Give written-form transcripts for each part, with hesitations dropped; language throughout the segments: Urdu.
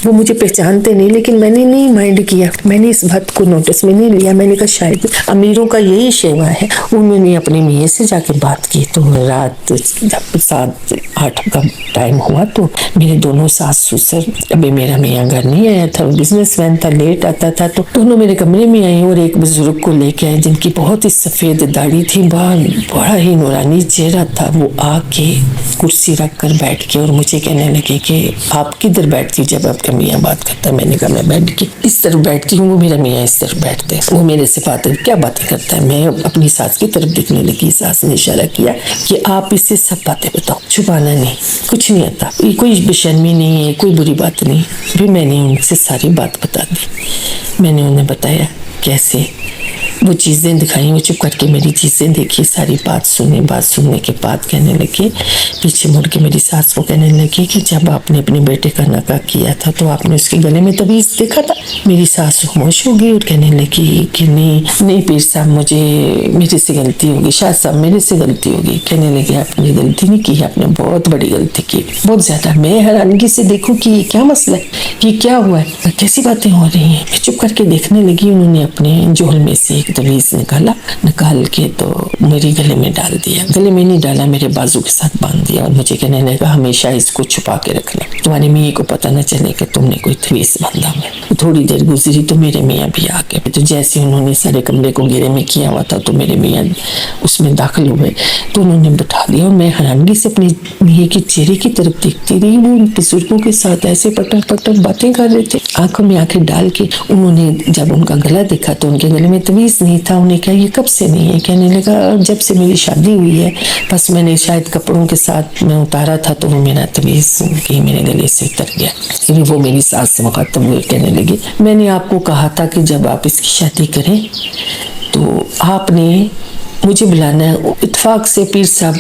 وہ مجھے پہچانتے نہیں، لیکن میں نے نہیں مائنڈ کیا، میں نے اس بات کو نوٹس میں نہیں لیا. میں نے کہا شاید امیروں کا یہی شیوا ہے. انہوں نے اپنے میاں سے جا کے بات کی تو رات 7-8 کا ٹائم ہوا تو میرے دونوں ساس سسر، ابھی میرا میاں گھر نہیں آیا تھا، بزنس مین تھا، لیٹ آتا تھا، تو دونوں میرے کمرے میں آئے اور ایک بزرگ کو لے کے آئے جن کی بہت ہی سفید داڑھی تھی، بڑا ہی نورانی چہرہ تھا. وہ آ کے کرسی رکھ کر بیٹھ کے اور مجھے کہنے لگے کہ آپ کدھر بیٹھتی جب آپ کا میاں بات کرتا ہے؟ میں نے کہا میں بیٹھ کے اس طرف بیٹھتی ہوں، وہ میرا میاں اس طرف بیٹھتے ہیں. وہ میرے سے کیا باتیں کرتا ہے؟ میں اپنی ساس کی طرف دیکھنے لگی. ساس نے اشارہ کیا کہ آپ اس سے سب باتیں بتاؤ، چھپانا نہیں، کچھ نہیں آتا، کوئی بے شرمی نہیں ہے، کوئی بری بات نہیں. پھر میں نے ان سے ساری بات بتا دی. میں نے انہیں بتایا کیسے وہ چیزیں دکھائیں. وہ چپ کر کے میری چیزیں دیکھی، ساری بات سنی. بات سننے کے بعد کہنے لگے، پیچھے مڑ کے میری ساس کو کہنے لگی کہ جب آپ نے اپنے بیٹے کا نکاح کیا تھا تو آپ نے اس کے گلے میں تعویذ دیکھا تھا؟ میری ساس خاموش ہو گئی اور کہنے لگی کہ نہیں پیر صاحب، میرے سے غلطی ہوگی، شاہ صاحب میرے سے غلطی ہوگی. کہنے لگے آپ نے غلطی نہیں کی، آپ نے بہت بڑی غلطی کی، بہت زیادہ. میں حیرانگی سے دیکھوں کہ یہ کیا مسئلہ ہے، یہ کیا ہوا ہے، کیسی باتیں ہو رہی ہیں. میں چپ کر کے دیکھنے لگی. انہوں نے اپنے جوہل میں سے ایک تعویذ نکال کے تو میرے گلے میں ڈال دیا. گلے میں نہیں ڈالا، میرے بازو کے ساتھ باندھ دیا اور مجھے کہنے لگا ہمیشہ اس کو چھپا کے رکھنا، تمہارے میاں کو پتہ نہ چلے کہ تم نے کوئی تعویذ باندھا ہے. تھوڑی دیر گزری تو میرے میاں بھی آ گئے. تو جیسے انہوں نے سارے کمرے کو گھیرے میں کیا ہوا تھا تو میرے میاں اس میں داخل ہوئے تو انہوں نے بٹھا دیا اور میں حیرانگی سے اپنے میاں کے چہرے کی طرف دیکھتی رہی. وہ ان بزرگوں کے ساتھ ایسے پٹر باتیں کر رہے تھے، آنکھوں میں آنکھیں ڈال کے. انہوں نے جب ان کا گلا دیکھا تو ان کے گلے میں تعویذ نہیں تھا. انہیں کہا یہ کب سے نہیں ہے؟ کہنے لگا جب سے میری شادی ہوئی ہے، بس میں نے شاید کپڑوں کے ساتھ میں اتارا تھا تو وہ میرا تعویذ میرے گلے سے اتر گیا. وہ میری ساس سے مخاطب ہوئے، کہنے لگی میں نے آپ کو کہا تھا کہ جب آپ اس کی شادی کریں تو آپ نے مجھے بلانا ہے. اتفاق سے پیر صاحب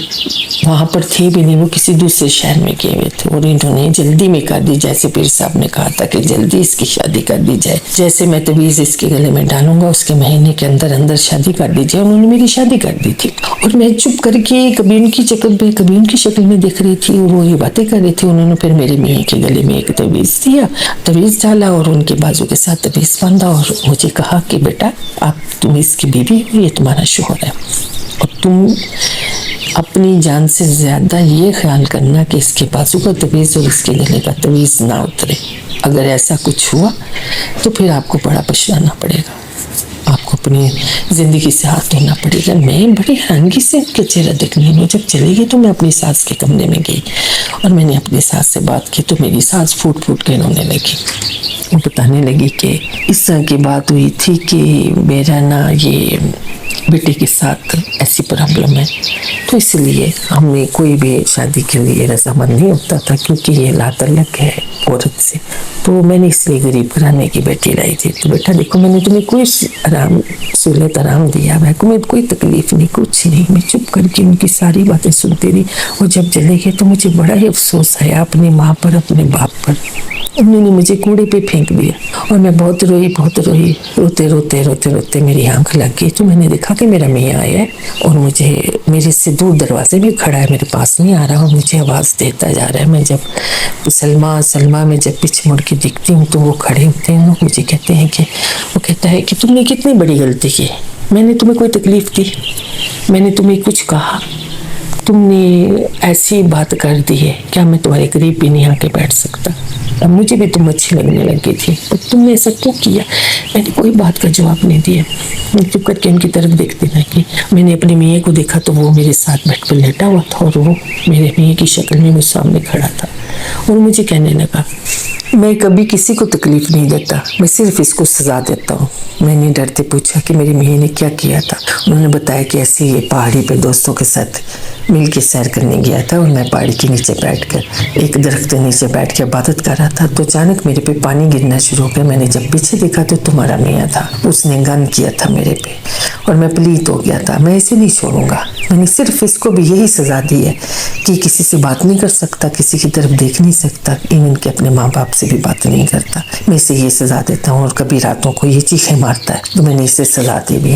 وہاں پر تھے بھی نہیں، وہ کسی دوسرے شہر میں گئے ہوئے تھے اور انہوں نے جلدی میں کر دی، جیسے پیر صاحب نے کہا تھا کہ جلدی اس کی شادی کر دی جائے، جیسے میں تعویذ اس کے گلے میں ڈالوں گا اس کے مہینے کے اندر شادی کر دی جائے. انہوں نے میری شادی کر دی تھی اور میں چپ کر کے کبھی ان کی شکل پہ کبھی ان کی شکل میں دیکھ رہی تھی. وہ یہ باتیں کر رہی تھی. انہوں نے پھر میرے میاں کے گلے میں ایک تعویذ ڈالا اور ان کے بازو کے ساتھ تعویذ باندھا اور مجھے کہا کہ بیٹا تم اس کی بیوی ہو، یہ تمہارا شوہر ہے اور تم اپنی جان سے زیادہ یہ خیال کرنا کہ اس کے بازو کا تعویذ اور اس کے گلے کا تعویذ نہ اترے. اگر ایسا کچھ ہوا تو پھر آپ کو بڑا پچھتانا پڑے گا، آپ کو اپنی زندگی سے ہاتھ دھونا پڑے گا. میں بڑی حیرانگی سے ان کے چہرہ دیکھنے لگی. جب چلے گئی تو میں اپنی ساس کے کمرے میں گئی اور میں نے اپنی ساس سے بات کی تو میری ساس پھوٹ کے رونے لگی. وہ بتانے لگی کہ اس طرح کی بات ہوئی تھی کہ میرا یہ بیٹے کے ساتھ ایسی پرابلم ہے تو اس لیے ہم نے کوئی بھی شادی کے لیے رضامند نہیں ہوتا تھا کیونکہ یہ لا تعلق ہے عورت سے، تو میں نے اس لیے غریب گھرانے کی بیٹی لائی تھی. تو بیٹا دیکھو میں نے تمہیں کوئی سہولت آرام دیا، محکومیت کوئی تکلیف نہیں، کچھ نہیں. میں چپ کر کے ان کی ساری باتیں سنتی رہی اور جب چلے گئے تو مجھے بڑا ہی افسوس آیا اپنی ماں پر، اپنے باپ پر. انہوں نے مجھے کوڑے پہ پھینک دیا اور میں بہت روئی. روتے میری آنکھ لگ گئی تو میں نے دیکھا کہ میرا میاں آیا ہے اور میرے سے دور دروازے میں کھڑا ہے، میرے پاس نہیں آ رہا اور مجھے آواز دیتا جا رہا ہے. میں جب سلمہ میں جب پیچھے مڑ کے دیکھتی ہوں تو وہ کھڑے ہوتے ہیں. مجھے کہتے ہیں کہ وہ کہتا ہے کہ تم نے کتنی بڑی غلطی کی، میں نے تمہیں کوئی تکلیف دی، میں نے تمہیں کچھ کہا، تم نے ایسی بات کر دی ہے، کیا میں تمہارے قریب بھی نہیں آ کے بیٹھ سکتا؟ اب مجھے بھی تم اچھی لگنے لگی تھی اور تم نے ایسا کیوں کیا؟ میں نے کوئی بات کا جواب نہیں دیا. میں چپ کر کے ان کی طرف دیکھتی رہی. میں نے اپنے میاں کو دیکھا تو وہ میرے ساتھ بیٹھ پر لیٹا ہوا تھا اور وہ میرے میاں کی شکل میں مجھ سامنے کھڑا تھا اور مجھے کہنے لگا میں کبھی کسی کو تکلیف نہیں دیتا، میں صرف اس کو سزا دیتا ہوں. میں نے ڈرتے پوچھا کہ میری میاں نے کیا کیا تھا. انہوں نے بتایا کہ ایسے یہ پہاڑی پہ دوستوں کے ساتھ مل کے سیر کرنے گیا تھا اور میں پہاڑی کے نیچے بیٹھ کر ایک درخت کے نیچے بیٹھ کے عبادت کر رہا تھا تو اچانک میرے پہ پانی گرنا شروع ہو گیا. میں نے جب پیچھے دیکھا تو تمہارا میاں تھا، اس نے گند کیا تھا میرے پہ اور میں پلیت ہو گیا تھا. میں اسے نہیں چھوڑوں گا. میں نے صرف اس کو بھی یہی سزا دی ہے کہ کسی سے بات نہیں کر سکتا، کسی کی طرف دیکھ نہیں سکتا، ایون کہ اپنے ماں باپ سے بھی بات نہیں کرتا. میں اسے یہ سزا دیتا ہوں اور کبھی راتوں کو یہ چیخیں مارتا ہے تو میں نے اسے سزا دی بھی.